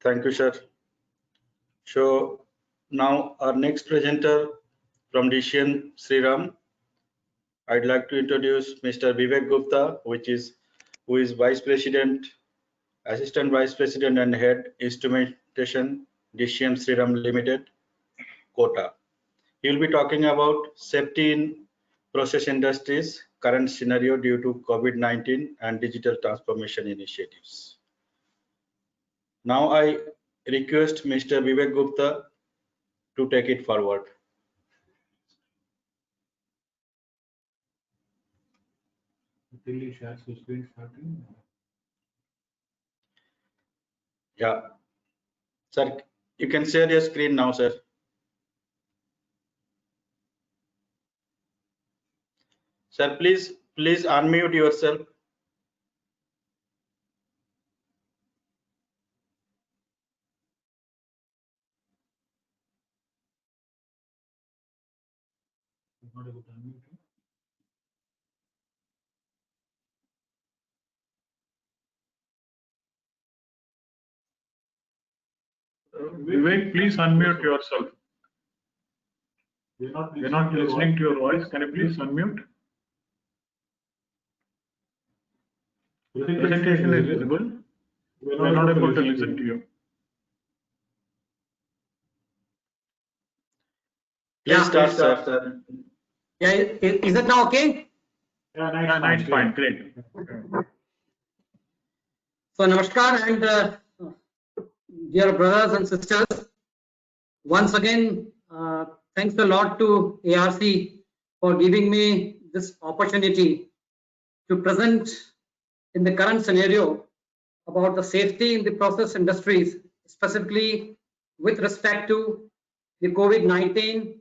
Thank you, sir. So now our next presenter from DCM Sriram, I'd like to introduce Mr. Vivek Gupta, who is Vice President, Assistant Vice President and Head Instrumentation, DCM Sriram Limited, Kota. He will be talking about safety in process industries, current scenario due to COVID-19 and digital transformation initiatives. Now I request Mr. Vivek Gupta to take it forward. Yeah, sir, you can share your screen now, sir. Sir, please unmute yourself. Vivek, please unmute yourself. We're not listening to your voice. Can you please unmute? Presentation is visible. We're not able to listen to you. Please start, sir. Yeah, is it now okay? Yeah, nice, fine, great. So, namaskar and dear brothers and sisters, once again, thanks a lot to ARC for giving me this opportunity to present in the current scenario about the safety in the process industries, specifically with respect to the COVID-19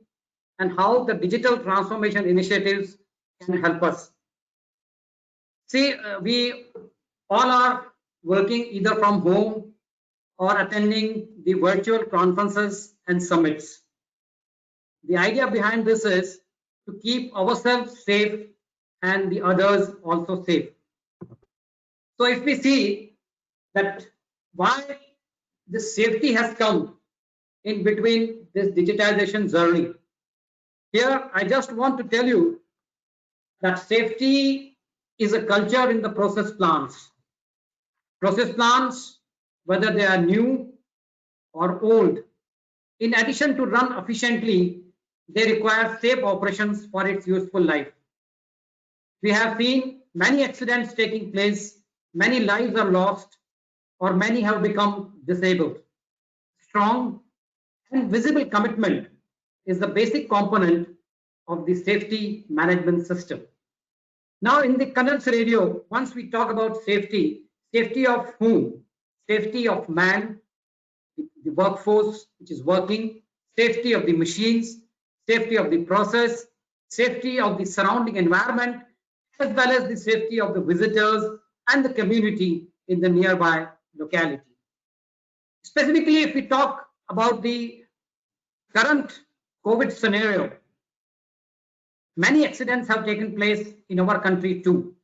and how the digital transformation initiatives can help us. See, we all are working either from home or attending the virtual conferences and summits. The idea behind this is to keep ourselves safe and the others also safe. So if we see that why this safety has come in between this digitization journey, here I just want to tell you that safety is a culture in the process plants. Process plants, whether they are new or old, in addition to run efficiently, they require safe operations for its useful life. We have seen many accidents taking place, many lives are lost, or many have become disabled. Strong and visible commitment is the basic component of the safety management system. Now, in the current scenario, once we talk about safety, safety of whom? Safety of man, the workforce which is working, safety of the machines, safety of the process, safety of the surrounding environment, as well as the safety of the visitors and the community in the nearby locality. Specifically, if we talk about the current COVID scenario, many accidents have taken place in our country too,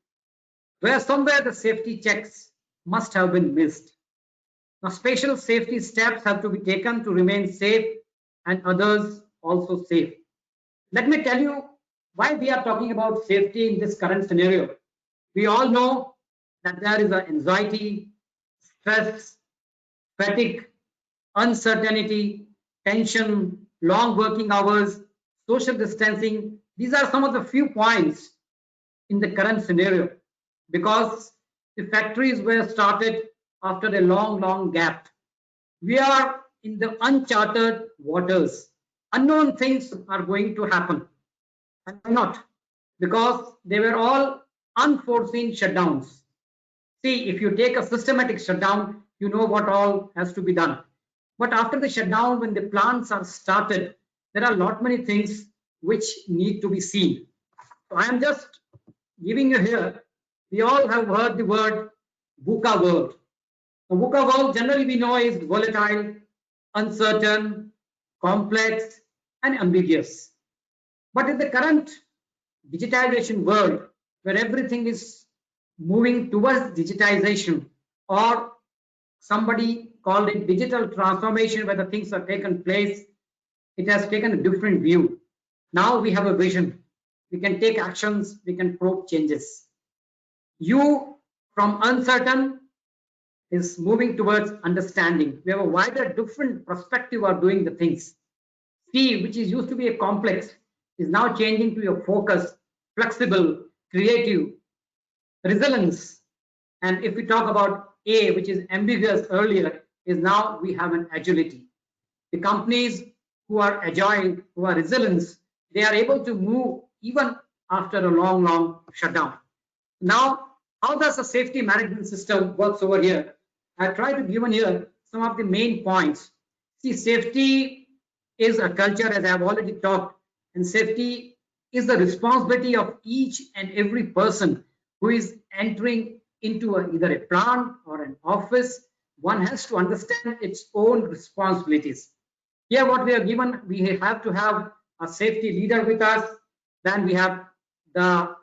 where somewhere the safety checks must have been missed. Now, special safety steps have to be taken to remain safe and others also safe. Let me tell you why we are talking about safety in this current scenario. We all know that there is an anxiety, stress, fatigue, uncertainty, tension, long working hours, social distancing. These are some of the few points in the current scenario because the factories were started after a long gap. We are in the uncharted waters. Unknown things are going to happen. And why not? Because they were all unforeseen shutdowns. See, if you take a systematic shutdown, you know what all has to be done. But after the shutdown, when the plants are started, there are many things which need to be seen. So I am just giving you here, we all have heard the word VUCA world. The VUCA world generally we know is volatile, uncertain, complex, and ambiguous. But in the current digitization world, where everything is moving towards digitization, or somebody called it digital transformation, where the things are taken place, it has taken a different view. Now we have a vision. We can take actions, we can probe changes. You from uncertain is moving towards understanding. We have a wider, different perspective of doing the things. C, which is used to be a complex, is now changing to your focus, flexible, creative, resilience. And if we talk about A, which is ambiguous earlier, is now we have an agility. The companies who are agile, who are resilient, they are able to move even after a long shutdown. Now, how does the safety management system works over here? I try to give here some of the main points. See, safety is a culture, as I have already talked, and safety is the responsibility of each and every person who is entering into either a plant or an office. One has to understand its own responsibilities. Here, what we are given, we have to have a safety leader with us. Then we have a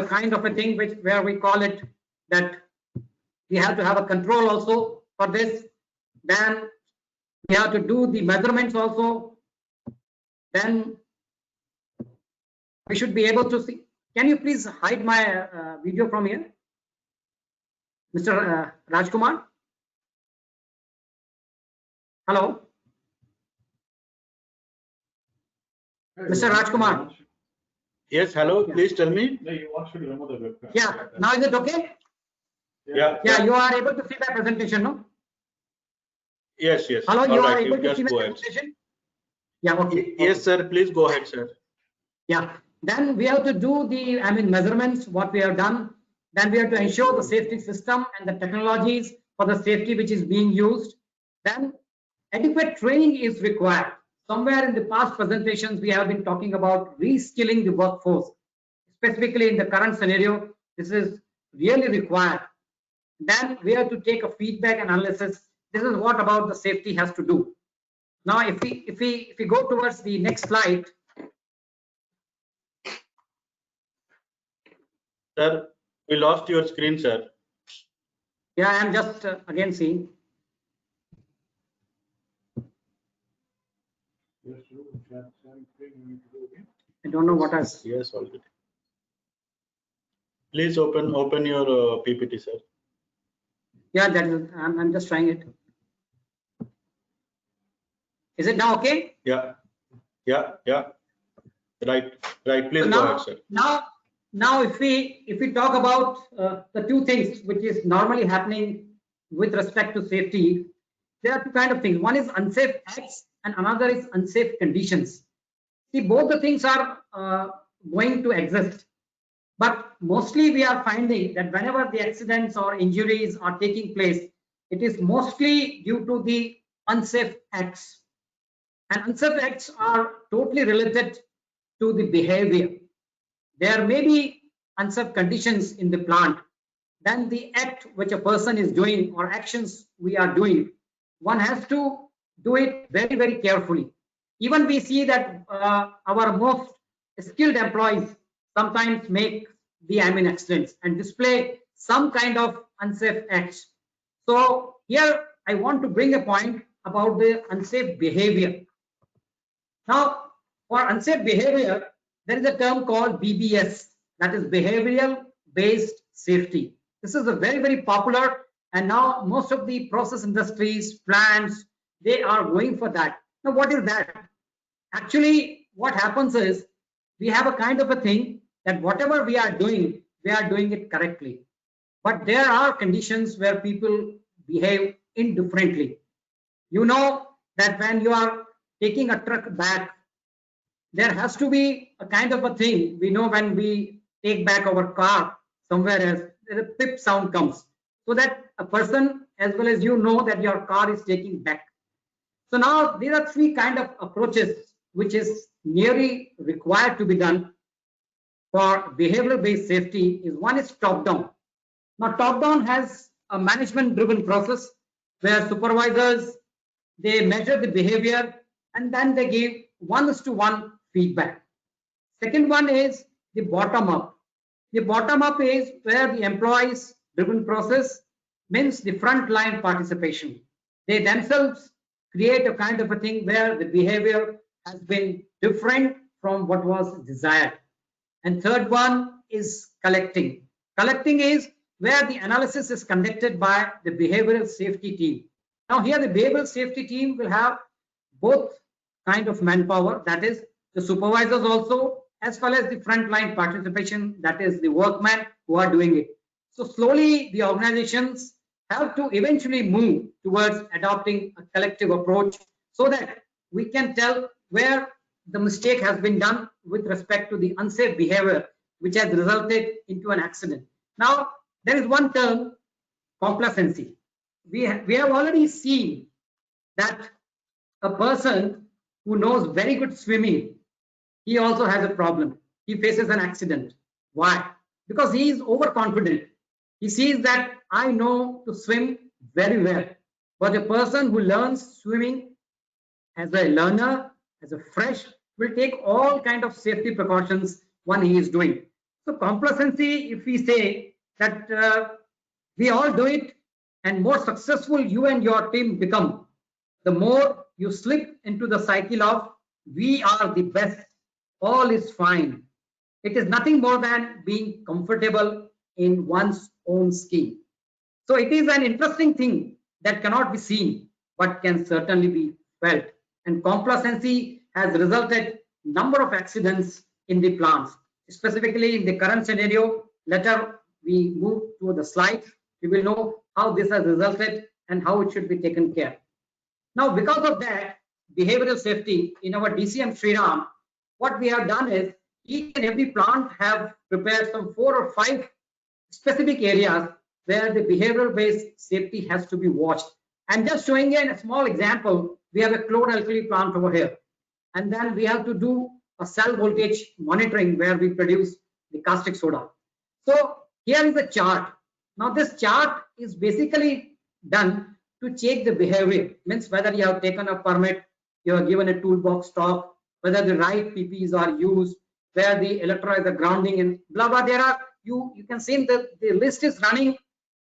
kind of a thing where we call it that we have to have a control also for this. Then we have to do the measurements also. Then we should be able to see. Can you please hide my video from here, Mr. Rajkumar? Hello, Mr. Rajkumar. Yes, hello, please tell me. No, you want to remove the webcam. Yeah, now is it okay? Yeah. Yeah, you are able to see my presentation, no? Yes. Hello, All you are right, able to just see my go ahead. presentation? Yeah, okay. Yes, sir, please go ahead, sir. Yeah, then we have to do the, measurements, what we have done. Then we have to ensure the safety system and the technologies for the safety which is being used. Then adequate training is required. Somewhere in the past presentations, we have been talking about reskilling the workforce. Specifically in the current scenario, this is really required. Then we have to take a feedback and analysis. This is what about the safety has to do. Now, if we go towards the next slide. Sir, we lost your screen, sir. Yeah, I am just again seeing. I don't know what has. Yes, already. Please open your PPT, sir. Yeah, that is. I'm just trying it. Is it now okay? Yeah. Right. Please So go ahead, sir. Now, if we talk about the two things which is normally happening with respect to safety, there are two kind of things. One is unsafe acts and another is unsafe conditions. See, both the things are going to exist, but mostly we are finding that whenever the accidents or injuries are taking place, it is mostly due to the unsafe acts. And unsafe acts are totally related to the behavior. There may be unsafe conditions in the plant. Then the act which a person is doing or actions we are doing, one has to do it very, very carefully. Even we see that our most skilled employees sometimes make the accidents and display some kind of unsafe acts. So here I want to bring a point about the unsafe behavior. Now, for unsafe behavior, there is a term called BBS, that is behavioral based safety. This is a very, very popular, and now most of the process industries, plants, they are going for that. Now, what is that? Actually, what happens is we have a kind of a thing that whatever we are doing it correctly. But there are conditions where people behave indifferently. You know that when you are taking a truck back, there has to be a kind of a thing. We know when we take back our car somewhere else, a pip sound comes, so that a person as well as you know that your car is taking back. So now there are three kind of approaches which is nearly required to be done for behavioral based safety. Is one is top down. Now top down has a management driven process where supervisors, they measure the behavior and then they give 1:1 feedback. Second one is the bottom up. The bottom up is where the employees driven process means the front line participation. they themselves create a kind of a thing where the behavior has been different from what was desired. And third one is collecting. Collecting is where the analysis is conducted by the behavioral safety team. Now here the behavioral safety team will have both kind of manpower, that is the supervisors also, as well as the frontline participation, that is the workmen who are doing it. So slowly the organizations have to eventually move towards adopting a collective approach so that we can tell where the mistake has been done with respect to the unsafe behavior which has resulted into an accident. Now there is one term, complacency. We have already seen that a person who knows very good swimming, he also has a problem. He faces an accident. Why? Because he is overconfident. He sees that I know to swim very well. But a person who learns swimming as a learner, as a fresh, will take all kind of safety precautions when he is doing. So complacency, if we say that we all do it, and more successful you and your team become, the more you slip into the cycle of we are the best, all is fine. It is nothing more than being comfortable in one's own skin. So it is an interesting thing that cannot be seen, but can certainly be felt. And complacency has resulted number of accidents in the plants. Specifically in the current scenario, later we move to the slides, we will know how this has resulted and how it should be taken care. Now, because of that, behavioral safety in our DCM Shriram, what we have done is each and every plant have prepared some 4 or 5 specific areas where the behavioral based safety has to be watched. I'm just showing you a small example. We have a chloralkali plant over here, and then we have to do a cell voltage monitoring where we produce the caustic soda. So here is a chart. Now this chart is basically done to check the behavior, means whether you have taken a permit, you are given a toolbox stock, whether the right PPs are used, where the electrolytes are grounding, and blah blah. There are you can see that the list is running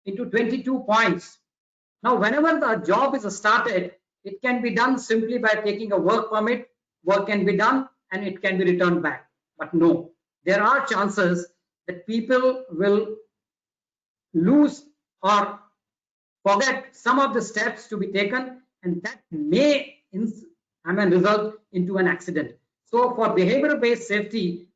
into 22 points. Now whenever the job is started, it can be done simply by taking a work permit. Work can be done and it can be returned back. But no, there are chances that people will lose or forget some of the steps to be taken, and that may result into an accident. So for behavioral based safety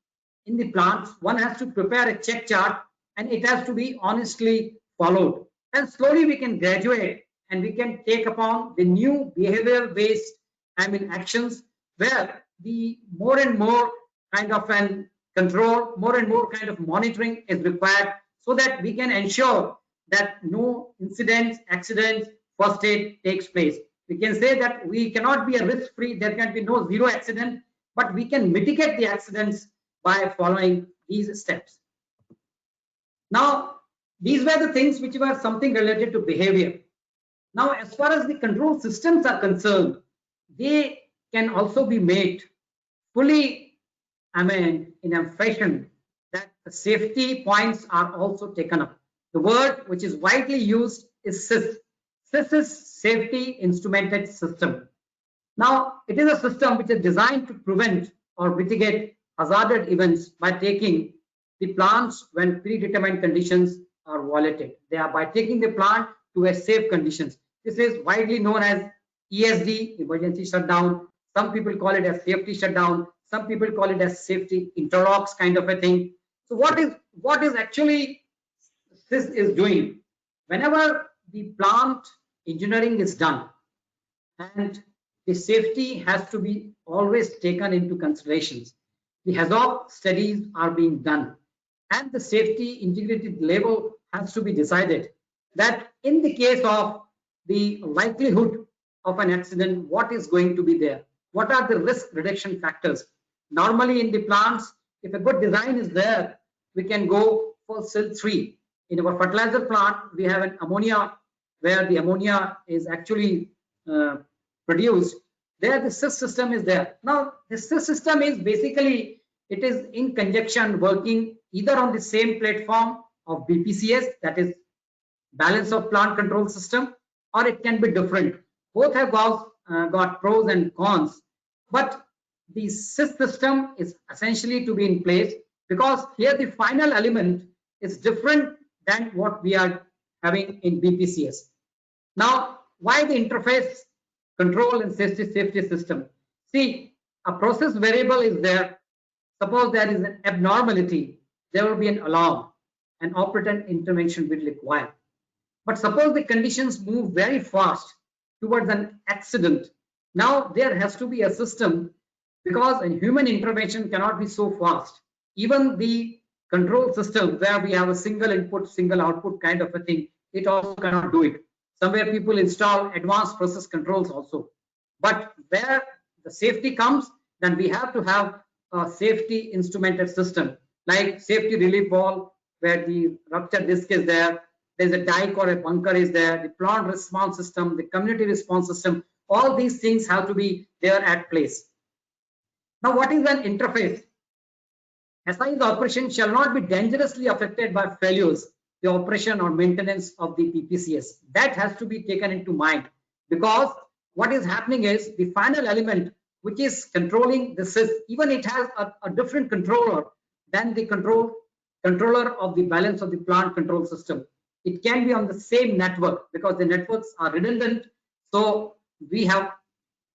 in the plants, one has to prepare a check chart and it has to be honestly followed. And slowly we can graduate and we can take upon the new behavioral based actions where the more and more kind of an control, more and more kind of monitoring is required so that we can ensure that no incidents, accidents, first aid takes place. We can say that we cannot be a risk-free, there can be no zero accident, but we can mitigate the accidents by following these steps. Now, these were the things which were something related to behavior. Now, as far as the control systems are concerned, they can also be made fully, in a fashion that the safety points are also taken up. The word which is widely used is SIS. SIS is Safety Instrumented System. Now, it is a system which is designed to prevent or mitigate hazardous events by taking the plants when predetermined conditions are violated. They are by taking the plant to a safe conditions. This is widely known as ESD, emergency shutdown. Some people call it as safety shutdown. Some people call it as safety interlocks kind of a thing. So what is actually this is doing? Whenever the plant engineering is done and the safety has to be always taken into considerations, the hazard studies are being done and the safety integrated level has to be decided that in the case of the likelihood of an accident, what is going to be there? What are the risk reduction factors? Normally in the plants, if a good design is there, we can go for SIL3. In our fertilizer plant, we have an ammonia where the ammonia is actually produced. There the SIS system is there. Now the SIS system is basically, it is in conjunction working either on the same platform of BPCS, that is balance of plant control system, or it can be different. both have got pros and cons, but the SIS system is essentially to be in place because here the final element is different than what we are having in BPCS. Now, why the interface control and safety system? See, a process variable is there. Suppose there is an abnormality, there will be an alarm, and operator intervention will require. But suppose the conditions move very fast towards an accident. Now there has to be a system because a human intervention cannot be so fast. Even the control system where we have a single input, single output kind of a thing, it also cannot do it. Somewhere people install advanced process controls also. But where the safety comes, then we have to have a safety instrumented system like safety relief valve where the rupture disk is there. There's a dike or a bunker is there, the plant response system, the community response system, all these things have to be there at place. Now, what is an interface? SI's operation shall not be dangerously affected by failures, the operation or maintenance of the BPCS. That has to be taken into mind because what is happening is the final element which is controlling the SIS, even it has a different controller than the controller of the balance of the plant control system. It can be on the same network because the networks are redundant. So we have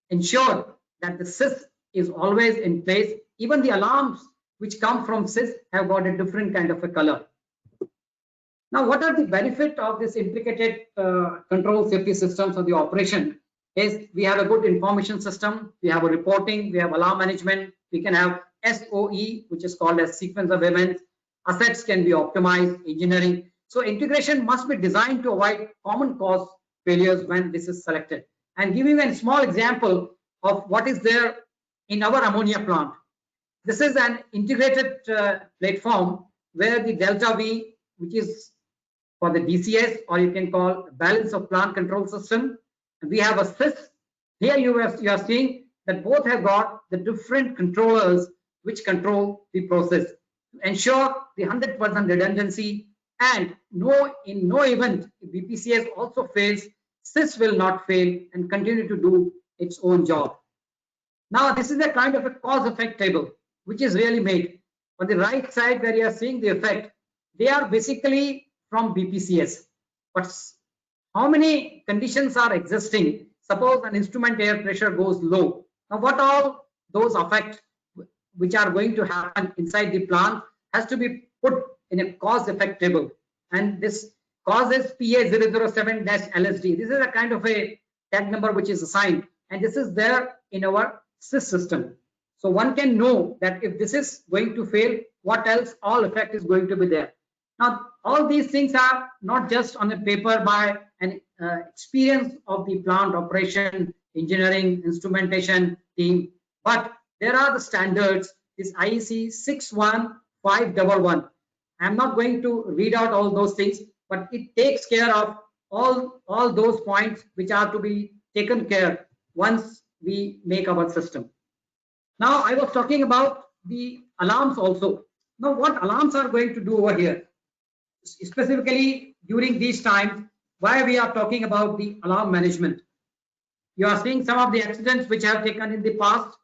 ensured that the SIS is always in place. Even the alarms which come from SIS have got a different kind of a color. Now, what are the benefits of this integrated control safety systems of the operation? Is we have a good information system, we have a reporting, we have alarm management, we can have SOE, which is called as sequence of events, assets can be optimized, engineering. So integration must be designed to avoid common cause failures when this is selected. And giving a small example of what is there in our ammonia plant. This is an integrated platform where the delta V, which is for the DCS, or you can call balance of plant control system. And we have a SIS. Here you are seeing that both have got the different controllers which control the process to ensure the 100% redundancy. And in no event, if BPCS also fails, SIS will not fail and continue to do its own job. Now, this is a kind of a cause-effect table, which is really made. On the right side, where you are seeing the effect, they are basically from BPCS. But how many conditions are existing? Suppose an instrument air pressure goes low. Now, what all those effects which are going to happen inside the plant has to be put in a cause-effect table. And this cause is PA007-LSD. This is a kind of a tag number which is assigned. And this is there in our SIS system. So one can know that if this is going to fail, what else all effect is going to be there. Now, all these things are not just on a paper by an experience of the plant operation, engineering, instrumentation team, but there are the standards, this IEC 61511. I'm not going to read out all those things, but it takes care of all those points which are to be taken care once we make our system. Now, I was talking about the alarms also. Now, what alarms are going to do over here? Specifically during these times, why we are talking about the alarm management. You are seeing some of the accidents which have taken in the past.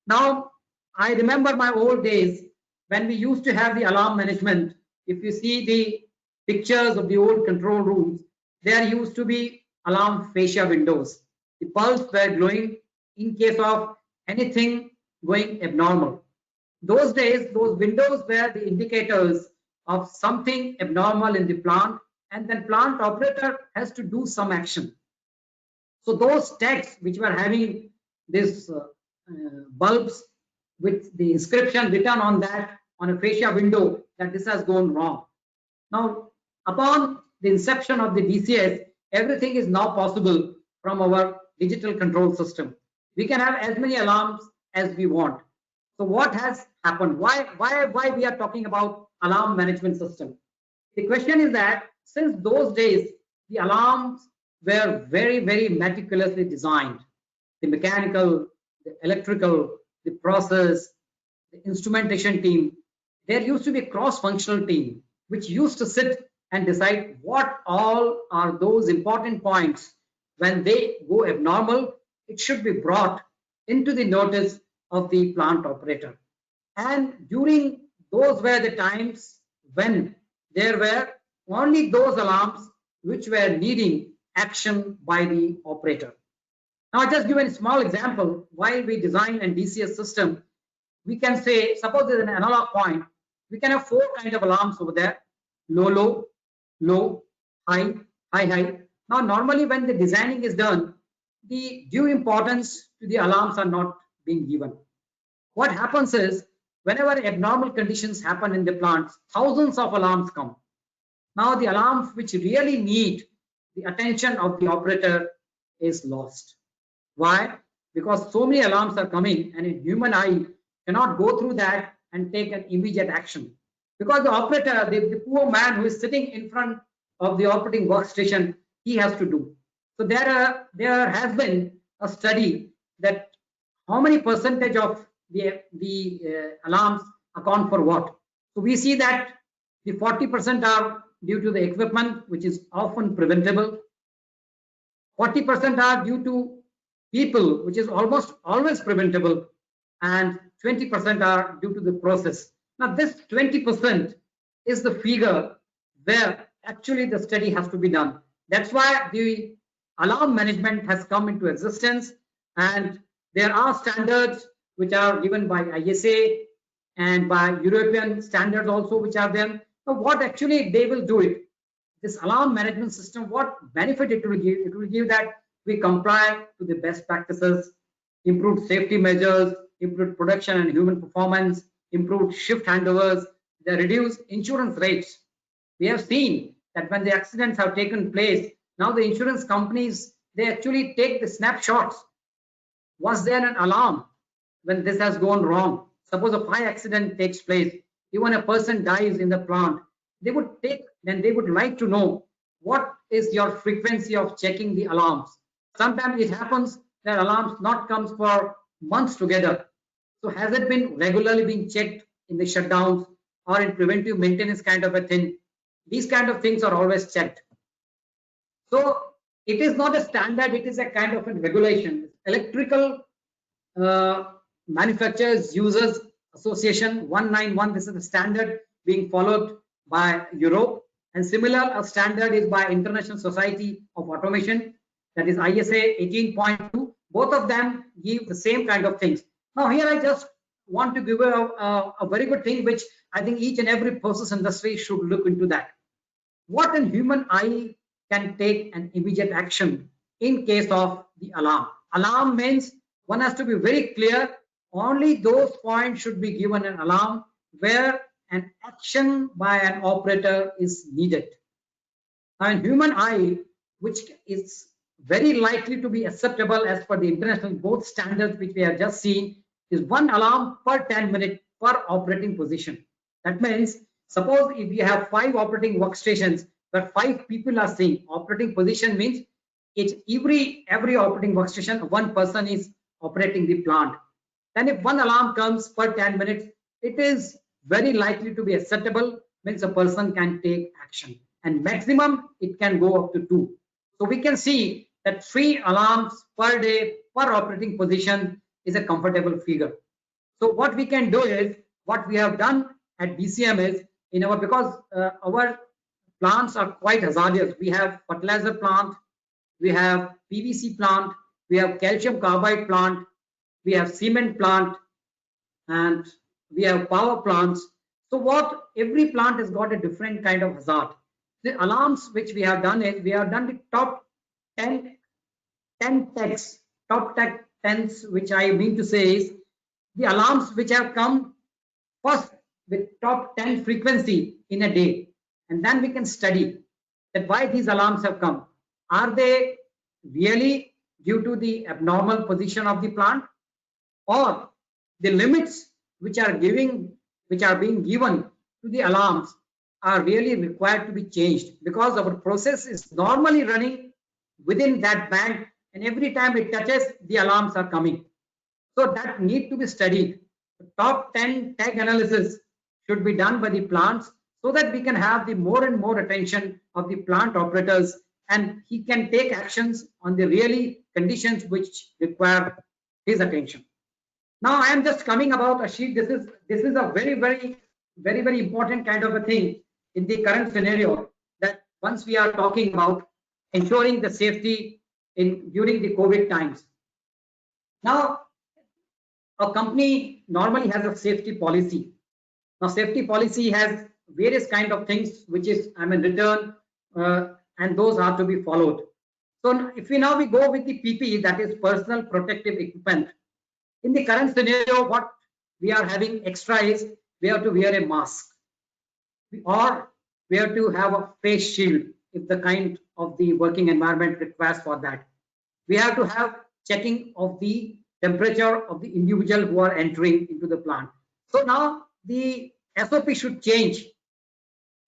Now, I remember my old days when we used to have the alarm management. If you see the pictures of the old control rooms, there used to be alarm fascia windows. The bulbs were glowing in case of anything going abnormal. Those days, those windows were the indicators of something abnormal in the plant, and then plant operator has to do some action. So those tags which were having this bulbs with the inscription written on that on a fascia window that this has gone wrong. Now, upon the inception of the DCS, everything is now possible from our digital control system. We can have as many alarms as we want. So what has happened? Why we are talking about alarm management system? The question is that since those days, the alarms were very, very meticulously designed. The mechanical, the electrical, the process, the instrumentation team, there used to be a cross-functional team which used to sit and decide what all are those important points when they go abnormal, it should be brought into the notice of the plant operator. And during those were the times when there were only those alarms which were needing action by the operator. Now, I'll just give a small example. While we design a DCS system, we can say, suppose there's an analog point, we can have 4 kind of alarms over there: low, low, low, high, high, high. Now, normally when the designing is done, the due importance to the alarms are not being given. What happens is, whenever abnormal conditions happen in the plants, thousands of alarms come. Now, the alarms which really need the attention of the operator is lost. Why? Because so many alarms are coming, and a human eye cannot go through that and take an immediate action. Because the operator, the poor man who is sitting in front of the operating workstation, he has to do. So there has been a study that how many percentage of the alarms account for what. So we see that the 40% are due to the equipment, which is often preventable. 40% are due to people, which is almost always preventable, and 20% are due to the process. Now, this 20% is the figure where actually the study has to be done. That's why the alarm management has come into existence, and there are standards which are given by ISA and by European standards also, which are there. So what actually they will do it, this alarm management system, what benefit it will give? It will give that we comply to the best practices, improved safety measures, improved production and human performance, improved shift handovers, the reduced insurance rates. We have seen that when the accidents have taken place, now the insurance companies, they actually take the snapshots. Was there an alarm when this has gone wrong? Suppose a fire accident takes place, even a person dies in the plant, they would like to know what is your frequency of checking the alarms. Sometimes it happens that alarms not comes for months together. So has it been regularly being checked in the shutdowns or in preventive maintenance kind of a thing? These kind of things are always checked. So it is not a standard, it is a kind of a regulation. Electrical Manufacturers Users Association 191, this is the standard being followed by Europe, and similar a standard is by International Society of Automation, that is ISA 18.2. Both of them give the same kind of things. Now here I just want to give a very good thing which I think each and every process industry should look into that. What a human eye can take an immediate action in case of the alarm. Alarm means one has to be very clear, only those points should be given an alarm where an action by an operator is needed. Now in human eye, which is very likely to be acceptable as per the international both standards which we have just seen, is 1 alarm per 10 minutes per operating position. That means suppose if you have 5 operating workstations where 5 people are seeing, operating position means it's every operating workstation 1 person is operating the plant. Then if 1 alarm comes per 10 minutes, it is very likely to be acceptable, means a person can take action, and maximum it can go up to 2. So we can see that 3 alarms per day per operating position is a comfortable figure. So what we can do is, what we have done at DCM is, because our plants are quite hazardous. We have fertilizer plant, we have PVC plant, we have calcium carbide plant, we have cement plant, and we have power plants. So every plant has got a different kind of hazard. The alarms which we have done is, we have done the top 10 techs, top tech 10s, which I mean to say is the alarms which have come first with top 10 frequency in a day, and then we can study that why these alarms have come. Are they really due to the abnormal position of the plant, or the limits which are being given to the alarms are really required to be changed, because our process is normally running within that band, and every time it touches, the alarms are coming. So that need to be studied. The top 10 tech analysis should be done by the plants, so that we can have the more and more attention of the plant operators and he can take actions on the really conditions which require his attention. Now I am just coming about a sheet. This is a very important kind of a thing in the current scenario, that once we are talking about ensuring the safety during the COVID times. Now, a company normally has a safety policy. Now, safety policy has various kind of things which is written, and those are to be followed. So if we go with the PPE, that is personal protective equipment. In the current scenario, what we are having extra is we have to wear a mask, or we have to have a face shield if the kind of the working environment requires for that. We have to have checking of the temperature of the individual who are entering into the plant. So now the SOP should change,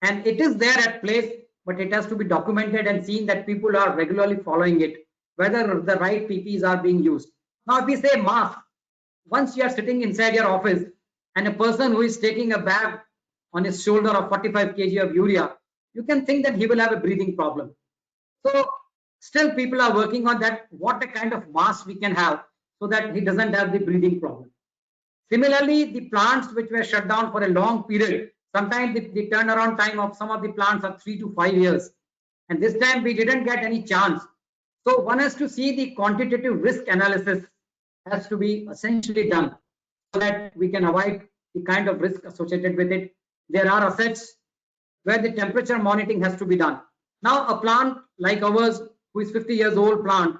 and it is there at place, but it has to be documented and seen that people are regularly following it, whether the right PPEs are being used. Now, if we say mask, once you are sitting inside your office and a person who is taking a bag on his shoulder of 45 kg of urea, you can think that he will have a breathing problem. So still people are working on that, what a kind of mask we can have so that he doesn't have the breathing problem. Similarly, the plants which were shut down for a long period, sometimes the turnaround time of some of the plants are 3 to 5 years. And this time we didn't get any chance. So one has to see the quantitative risk analysis has to be essentially done so that we can avoid the kind of risk associated with it. There are assets where the temperature monitoring has to be done. Now, a plant like ours, who is 50 years old plant,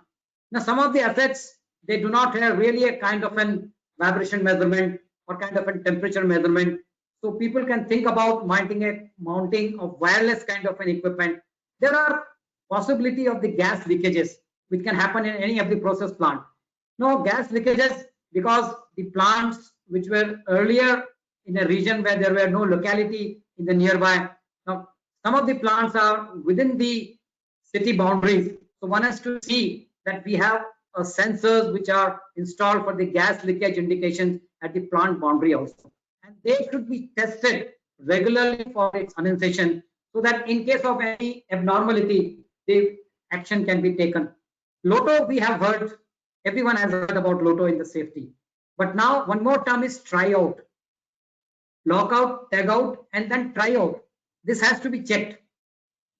now some of the assets, they do not have really a kind of an vibration measurement or kind of a temperature measurement. So people can think about mounting of wireless kind of an equipment. There are possibility of the gas leakages which can happen in any of the process plant. No gas leakages, because the plants which were earlier in a region where there were no locality in the nearby. Now, some of the plants are within the city boundaries. So one has to see that we have sensors which are installed for the gas leakage indications at the plant boundary also. And they should be tested regularly for its annexation so that in case of any abnormality, the action can be taken. LOTO, we have heard, everyone has heard about LOTO in the safety. But now one more term is tryout. Lockout, tag out, and then tryout. This has to be checked.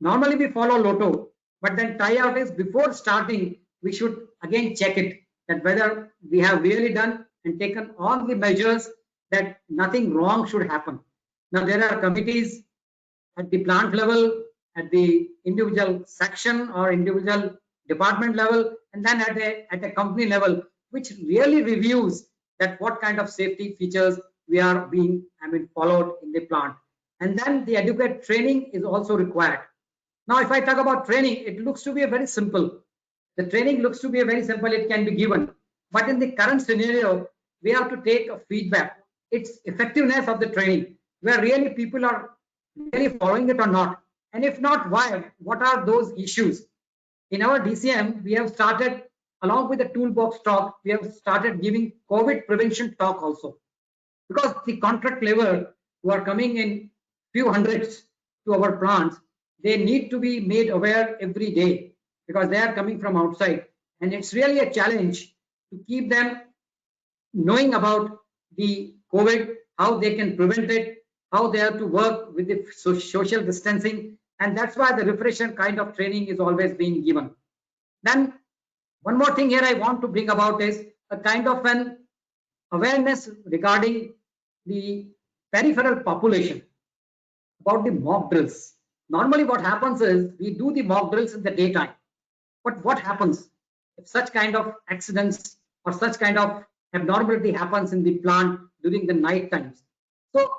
Normally we follow LOTO, but then tryout is before starting, we should again check it, that whether we have really done and taken all the measures that nothing wrong should happen. Now there are committees at the plant level, at the individual section or individual department level, and then at a company level, which really reviews that what kind of safety features we are being followed in the plant. And then the adequate training is also required. Now, if I talk about training, it looks to be a very simple. The training looks to be a very simple, it can be given. But in the current scenario, we have to take a feedback. Its effectiveness of the training, where really people are really following it or not. And if not, why? What are those issues? In our DCM, we have started, along with the toolbox talk, we have started giving COVID prevention talk also. Because the contract labor who are coming in few hundreds to our plants, they need to be made aware every day because they are coming from outside. And it's really a challenge to keep them knowing about the COVID, how they can prevent it, how they have to work with the social distancing. And that's why the refresher kind of training is always being given. Then one more thing here I want to bring about is a kind of an awareness regarding the peripheral population about the mock drills. Normally what happens is we do the mock drills in the daytime. But what happens if such kind of accidents or such kind of abnormality happens in the plant during the night times? So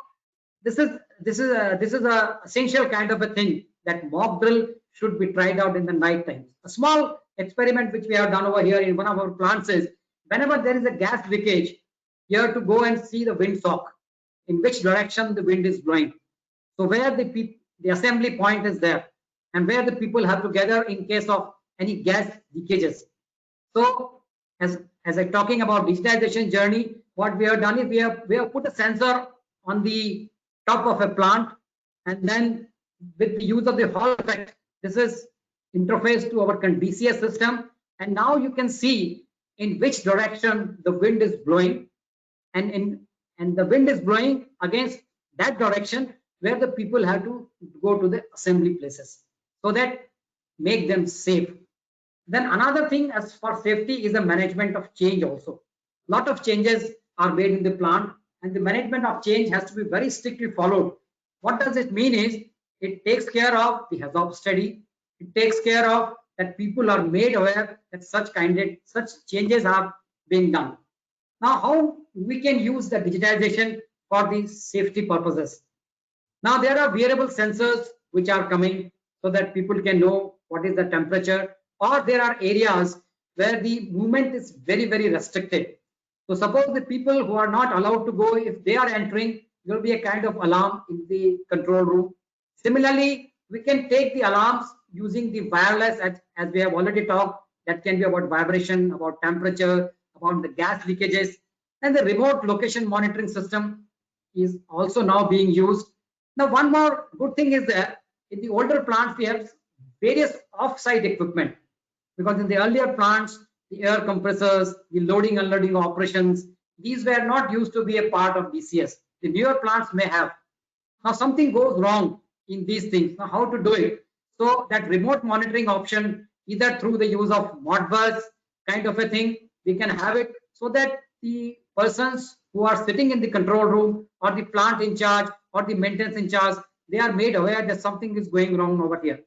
this is a essential kind of a thing, that mock drill should be tried out in the night times. A small experiment which we have done over here in one of our plants is whenever there is a gas leakage, you have to go and see the windsock, in which direction the wind is blowing. So where the assembly point is there and where the people have to gather in case of any gas leakages. So as I'm talking about digitization journey, what we have done is we have put a sensor on the top of a plant, and then with the use of the Hall effect, this is interface to our DCS system, and now you can see in which direction the wind is blowing, and the wind is blowing against that direction where the people have to go to the assembly places, so that make them safe. Then another thing as for safety is the management of change also. Lot of changes are made in the plant, and the management of change has to be very strictly followed. What does it mean is, it takes care of the hazard study, it takes care of that people are made aware that such changes are being done. Now, how we can use the digitization for the safety purposes? Now, there are wearable sensors which are coming so that people can know what is the temperature, or there are areas where the movement is very, very restricted. So suppose the people who are not allowed to go, if they are entering, there will be a kind of alarm in the control room. Similarly, we can take the alarms using the wireless, as we have already talked, that can be about vibration, about temperature, about the gas leakages, and the remote location monitoring system is also now being used. Now, one more good thing is that in the older plants, we have various off-site equipment, because in the earlier plants, the air compressors, the loading unloading operations, these were not used to be a part of DCS. The newer plants may have. Now, something goes wrong in these things. Now, how to do it? So that remote monitoring option, either through the use of Modbus kind of a thing, we can have it so that the persons who are sitting in the control room, or the plant in charge, or the maintenance in charge, they are made aware that something is going wrong over here.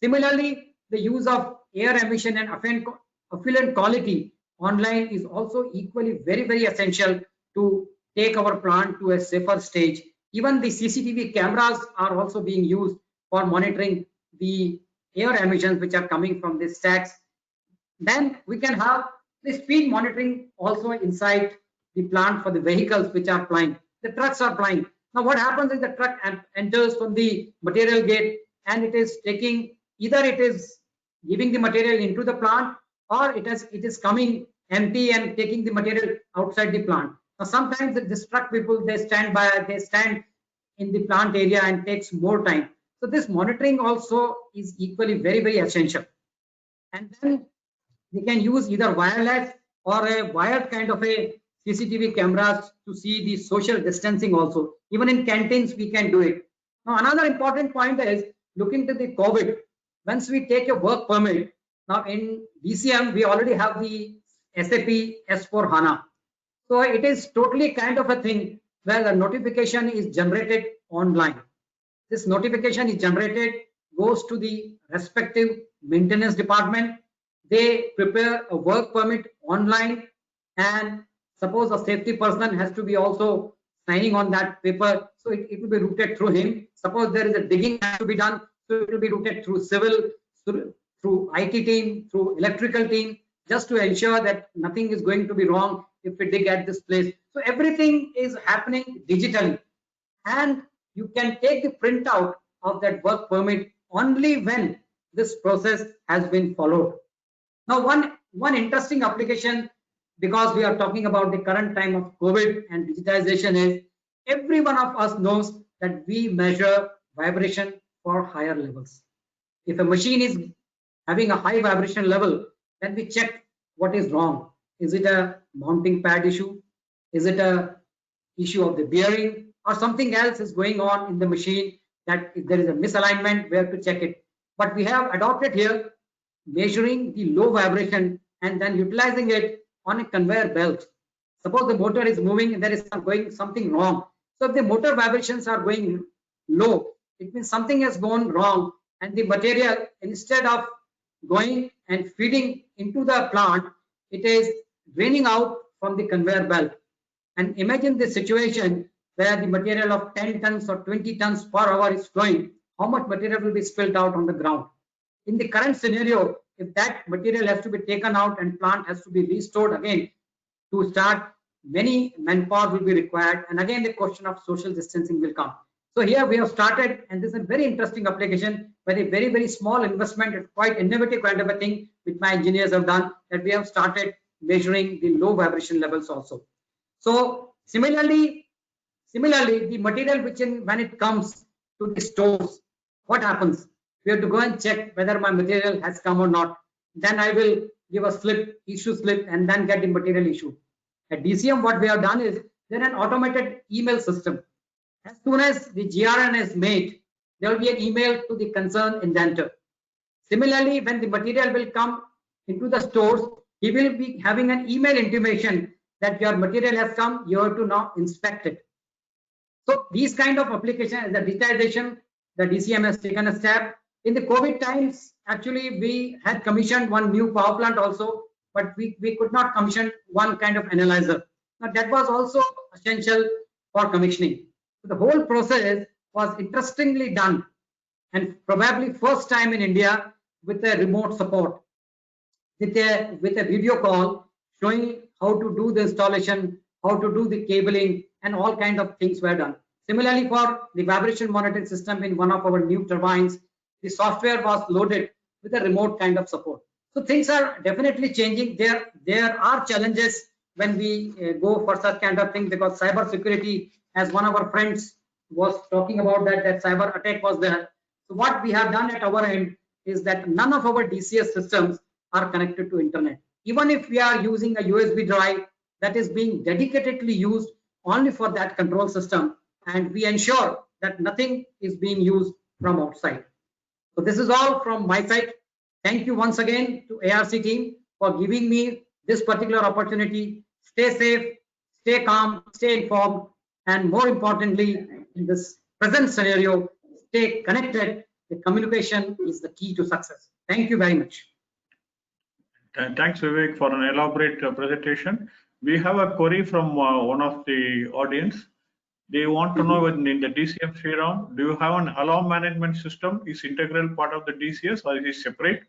Similarly, the use of air emission and effluent quality online is also equally very, very essential to take our plant to a safer stage. Even the CCTV cameras are also being used for monitoring the air emissions which are coming from the stacks. Then we can have the speed monitoring also inside the plant for the vehicles which are plying. The trucks are plying. Now, what happens is the truck enters from the material gate, and it is taking, either it is giving the material into the plant, or it is coming empty and taking the material outside the plant. Now, sometimes the truck people, they stand in the plant area and takes more time. So this monitoring also is equally very, very essential. And then we can use either wireless or a wired kind of a CCTV cameras to see the social distancing also. Even in canteens, we can do it. Now, another important point is, looking to the COVID, once we take a work permit, now in DCM, we already have the SAP S/4HANA. So it is totally kind of a thing where the notification is generated online. This notification is generated, goes to the respective maintenance department. They prepare a work permit online, and suppose a safety person has to be also signing on that paper, so it will be routed through him. Suppose there is a digging has to be done, so it will be routed through civil, through IT team, through electrical team, just to ensure that nothing is going to be wrong if we dig at this place. So everything is happening digitally, and you can take the printout of that work permit only when this process has been followed. Now, one interesting application, because we are talking about the current time of COVID and digitization, is every one of us knows that we measure vibration for higher levels. If a machine is having a high vibration level, then we check what is wrong. Is it a mounting pad issue? Is it a issue of the bearing, or something else is going on in the machine, that if there is a misalignment, we have to check it. But we have adopted here measuring the low vibration and then utilizing it on a conveyor belt. Suppose the motor is moving and there is something wrong. So if the motor vibrations are going low, it means something has gone wrong, and the material, instead of going and feeding into the plant, it is draining out from the conveyor belt. And imagine the situation where the material of 10 tons or 20 tons per hour is flowing. How much material will be spilled out on the ground? In the current scenario, if that material has to be taken out and plant has to be restored again to start, many manpower will be required, and again the question of social distancing will come. So here we have started, and this is a very interesting application where a very, very small investment, it's quite innovative kind of a thing which my engineers have done, that we have started measuring the low vibration levels also. So similarly, the material when it comes to the stores, what happens? we have to go and check whether my material has come or not. Then I will give a slip, issue slip, and then get the material issued. At DCM, what we have done is there an automated email system. As soon as the GRN is made, there will be an email to the concerned indentor. Similarly, when the material will come into the stores, he will be having an email intimation that your material has come, you have to now inspect it. So these kind of applications, the digitization, the DCM has taken a step. In the COVID times, actually, we had commissioned one new power plant also, but we could not commission one kind of analyzer. Now that was also essential for commissioning. So the whole process was interestingly done, and probably first time in India with a remote support, with a video call showing how to do the installation, how to do the cabling, and all kind of things were done. Similarly, for the vibration monitoring system in one of our new turbines, the software was loaded with a remote kind of support. So things are definitely changing. There are challenges when we go for such kind of thing, because cyber security, as one of our friends was talking about, that cyber attack was there. So what we have done at our end is that none of our DCS systems are connected to internet. Even if we are using a USB drive that is being dedicatedly used only for that control system, and we ensure that nothing is being used from outside. So this is all from my side. Thank you once again to ARC team for giving me this particular opportunity. Stay safe, stay calm, stay informed, and more importantly, in this present scenario, stay connected. The communication is the key to success. Thank you very much. Thanks, Vivek, for an elaborate presentation. We have a query from one of the audience. They want to know, in the DCM Sriram, do you have an alarm management system? Is integral part of the DCS or is it separate?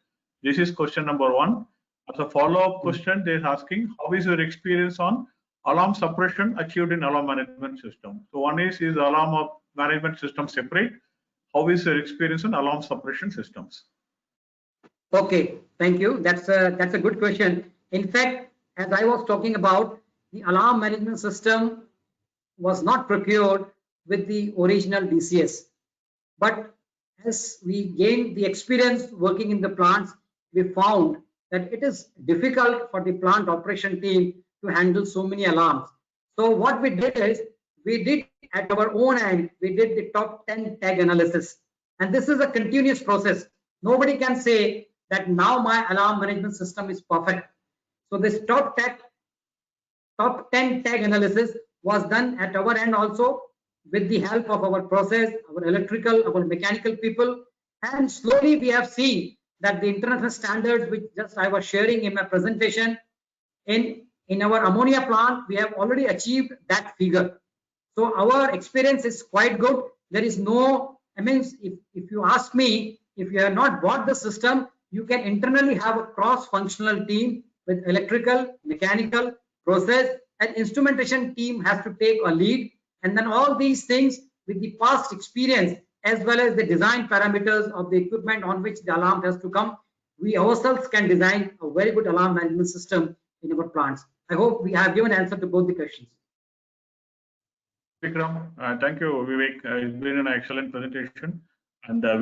This is question number one. As a follow-up question, they're asking, how is your experience on alarm suppression achieved in alarm management system? So one is alarm management system separate? How is your experience on alarm suppression systems? Okay, thank you. That's a good question. In fact, as I was talking about, the alarm management system was not procured with the original DCS. But as we gained the experience working in the plants, we found that it is difficult for the plant operation team to handle so many alarms. So what we did is, we did at our own end, we did the top 10 tag analysis. And this is a continuous process. Nobody can say that now my alarm management system is perfect. So this top 10 tag analysis was done at our end also, with the help of our process, our electrical, our mechanical people. And slowly we have seen that the international standards, which just I was sharing in my presentation, in our ammonia plant, we have already achieved that figure. So our experience is quite good. There is no, I mean, if you ask me, if you have not bought the system, you can internally have a cross-functional team with electrical, mechanical, process, and instrumentation team has to take a lead. And then all these things with the past experience, as well as the design parameters of the equipment on which the alarm has to come, we ourselves can design a very good alarm management system in our plants. I hope we have given answer to both the questions. Vikram, thank you, Vivek. It's been an excellent presentation, and we'll